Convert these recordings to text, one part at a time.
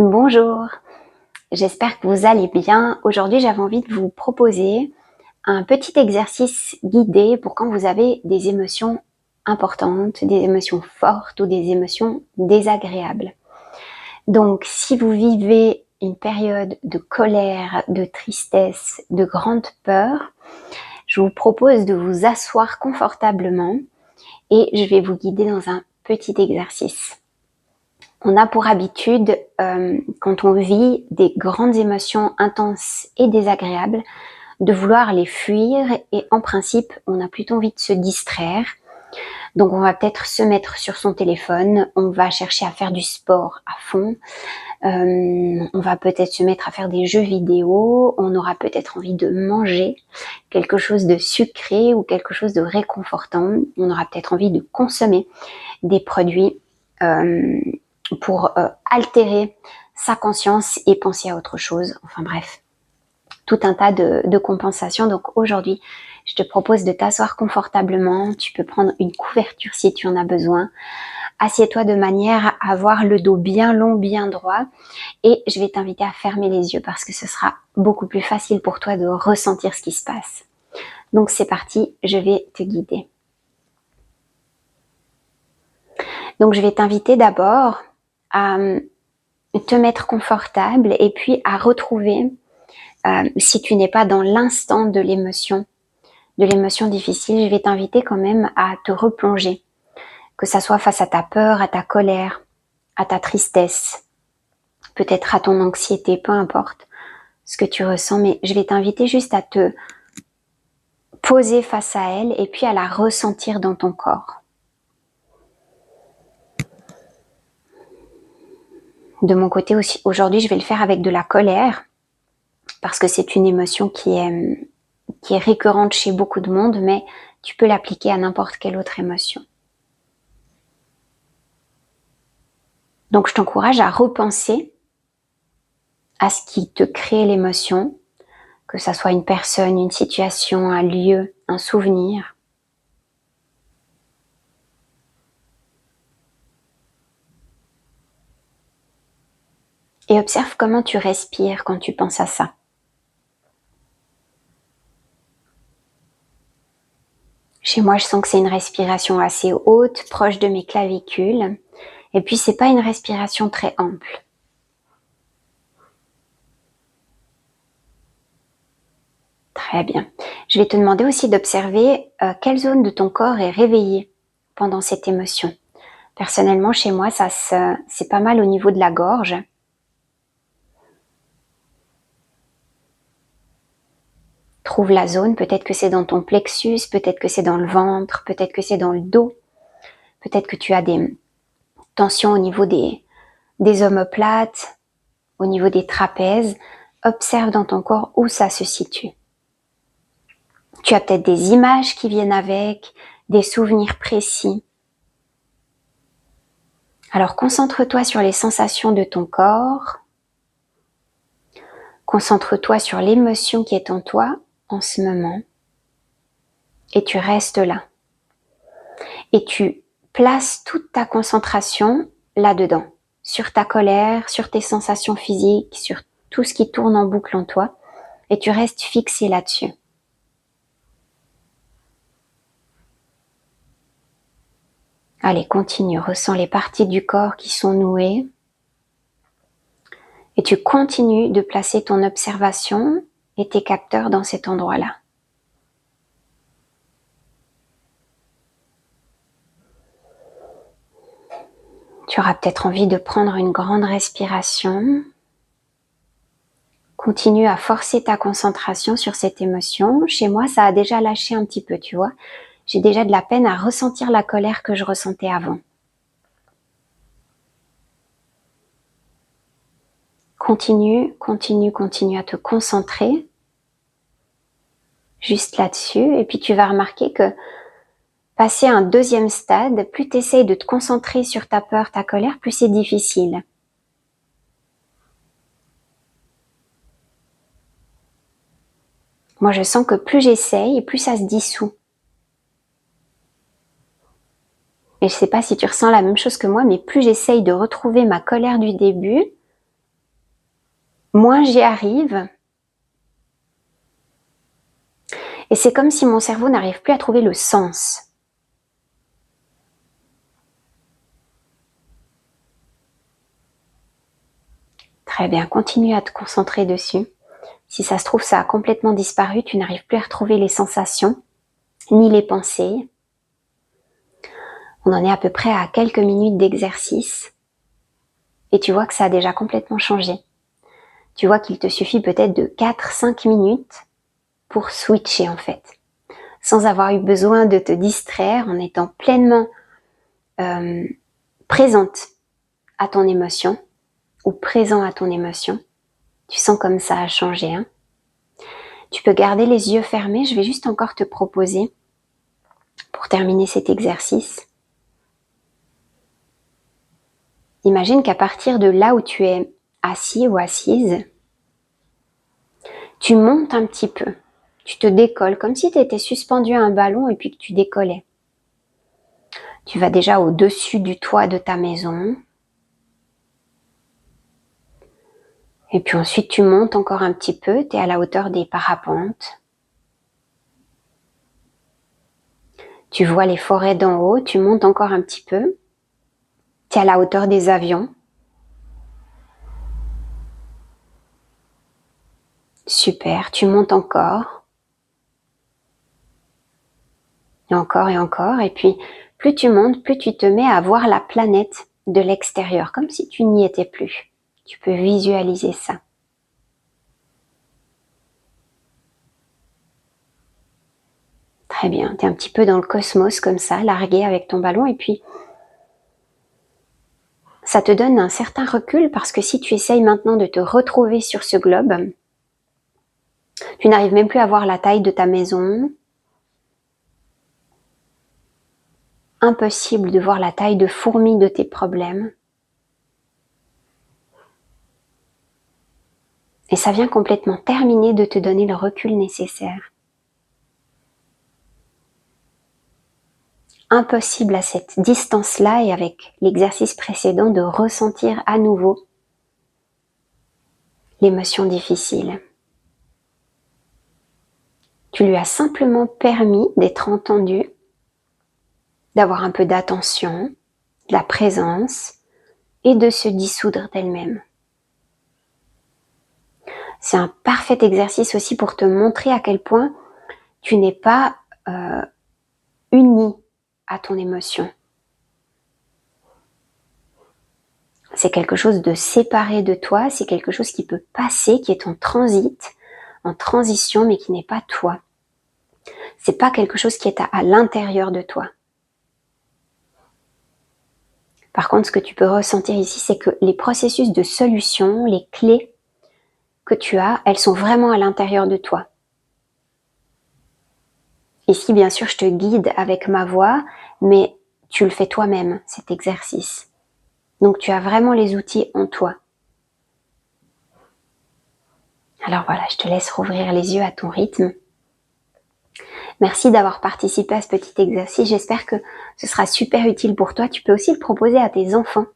Bonjour, j'espère que vous allez bien. Aujourd'hui, j'avais envie de vous proposer un petit exercice guidé pour quand vous avez des émotions importantes, des émotions fortes ou des émotions désagréables. Donc, si vous vivez une période de colère, de tristesse, de grande peur, je vous propose de vous asseoir confortablement et je vais vous guider dans un petit exercice. On a pour habitude, quand on vit des grandes émotions intenses et désagréables, de vouloir les fuir et en principe, on a plutôt envie de se distraire. Donc on va peut-être se mettre sur son téléphone, on va chercher à faire du sport à fond, on va peut-être se mettre à faire des jeux vidéo, on aura peut-être envie de manger quelque chose de sucré ou quelque chose de réconfortant, on aura peut-être envie de consommer des produits pour altérer sa conscience et penser à autre chose. Enfin bref, tout un tas de compensations. Donc aujourd'hui, je te propose de t'asseoir confortablement. Tu peux prendre une couverture si tu en as besoin. Assieds-toi de manière à avoir le dos bien long, bien droit. Et je vais t'inviter à fermer les yeux parce que ce sera beaucoup plus facile pour toi de ressentir ce qui se passe. Donc c'est parti, je vais te guider. Donc je vais t'inviter d'abord à te mettre confortable et puis à retrouver, si tu n'es pas dans l'instant de l'émotion difficile, je vais t'inviter quand même à te replonger, que ça soit face à ta peur, à ta colère, à ta tristesse, peut-être à ton anxiété, peu importe ce que tu ressens, mais je vais t'inviter juste à te poser face à elle et puis à la ressentir dans ton corps. De mon côté aussi, aujourd'hui, je vais le faire avec de la colère, parce que c'est une émotion qui est récurrente chez beaucoup de monde, mais tu peux l'appliquer à n'importe quelle autre émotion. Donc je t'encourage à repenser à ce qui te crée l'émotion, que ça soit une personne, une situation, un lieu, un souvenir. Et observe comment tu respires quand tu penses à ça. Chez moi, je sens que c'est une respiration assez haute, proche de mes clavicules. Et puis, c'est pas une respiration très ample. Très bien. Je vais te demander aussi d'observer quelle zone de ton corps est réveillée pendant cette émotion. Personnellement, chez moi, c'est pas mal au niveau de la gorge. Trouve la zone, peut-être que c'est dans ton plexus, peut-être que c'est dans le ventre, peut-être que c'est dans le dos, peut-être que tu as des tensions au niveau des omoplates, au niveau des trapèzes. Observe dans ton corps où ça se situe. Tu as peut-être des images qui viennent avec, des souvenirs précis. Alors concentre-toi sur les sensations de ton corps. Concentre-toi sur l'émotion qui est en toi en ce moment. Et tu restes là. Et tu places toute ta concentration là-dedans. Sur ta colère, sur tes sensations physiques, sur tout ce qui tourne en boucle en toi. Et tu restes fixé là-dessus. Allez, continue, ressens les parties du corps qui sont nouées. Et tu continues de placer ton observation et tes capteurs dans cet endroit-là. Tu auras peut-être envie de prendre une grande respiration. Continue à forcer ta concentration sur cette émotion. Chez moi, ça a déjà lâché un petit peu, tu vois. J'ai déjà de la peine à ressentir la colère que je ressentais avant. Continue à te concentrer juste là-dessus. Et puis tu vas remarquer que passer à un deuxième stade, plus tu essayes de te concentrer sur ta peur, ta colère, plus c'est difficile. Moi, je sens que plus j'essaye, plus ça se dissout. Et je sais pas si tu ressens la même chose que moi, mais plus j'essaye de retrouver ma colère du début, moins j'y arrive. Et c'est comme si mon cerveau n'arrive plus à trouver le sens. Très bien, continue à te concentrer dessus. Si ça se trouve, ça a complètement disparu, tu n'arrives plus à retrouver les sensations, ni les pensées. On en est à peu près à quelques minutes d'exercice. Et tu vois que ça a déjà complètement changé. Tu vois qu'il te suffit peut-être de 4-5 minutes pour switcher en fait. Sans avoir eu besoin de te distraire, en étant pleinement présente à ton émotion, ou présent à ton émotion. Tu sens comme ça a changé. Hein? Tu peux garder les yeux fermés. Je vais juste encore te proposer, pour terminer cet exercice, imagine qu'à partir de là où tu es assis ou assise, tu montes un petit peu. Tu te décolles, comme si tu étais suspendu à un ballon et puis que tu décollais. Tu vas déjà au-dessus du toit de ta maison. Et puis ensuite, tu montes encore un petit peu. Tu es à la hauteur des parapentes. Tu vois les forêts d'en haut. Tu montes encore un petit peu. Tu es à la hauteur des avions. Super, tu montes encore. Et encore et encore. Et puis, plus tu montes, plus tu te mets à voir la planète de l'extérieur, comme si tu n'y étais plus. Tu peux visualiser ça. Très bien, tu es un petit peu dans le cosmos comme ça, largué avec ton ballon. Et puis, ça te donne un certain recul parce que si tu essayes maintenant de te retrouver sur ce globe, tu n'arrives même plus à voir la taille de ta maison. Impossible de voir la taille de fourmi de tes problèmes. Et ça vient complètement terminer de te donner le recul nécessaire. Impossible à cette distance-là et avec l'exercice précédent de ressentir à nouveau l'émotion difficile. Tu lui as simplement permis d'être entendu, d'avoir un peu d'attention, de la présence et de se dissoudre d'elle-même. C'est un parfait exercice aussi pour te montrer à quel point tu n'es pas uni à ton émotion. C'est quelque chose de séparé de toi, c'est quelque chose qui peut passer, qui est en transit, en transition, mais qui n'est pas toi. C'est pas quelque chose qui est à l'intérieur de toi. Par contre, ce que tu peux ressentir ici, c'est que les processus de solution, les clés que tu as, elles sont vraiment à l'intérieur de toi. Ici, bien sûr, je te guide avec ma voix, mais tu le fais toi-même, cet exercice. Donc, tu as vraiment les outils en toi. Alors voilà, je te laisse rouvrir les yeux à ton rythme. Merci d'avoir participé à ce petit exercice. J'espère que ce sera super utile pour toi. Tu peux aussi le proposer à tes enfants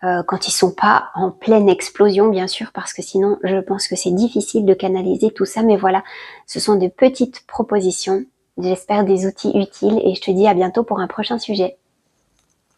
quand ils sont pas en pleine explosion, bien sûr, parce que sinon, je pense que c'est difficile de canaliser tout ça. Mais voilà, ce sont de petites propositions. J'espère des outils utiles et je te dis à bientôt pour un prochain sujet.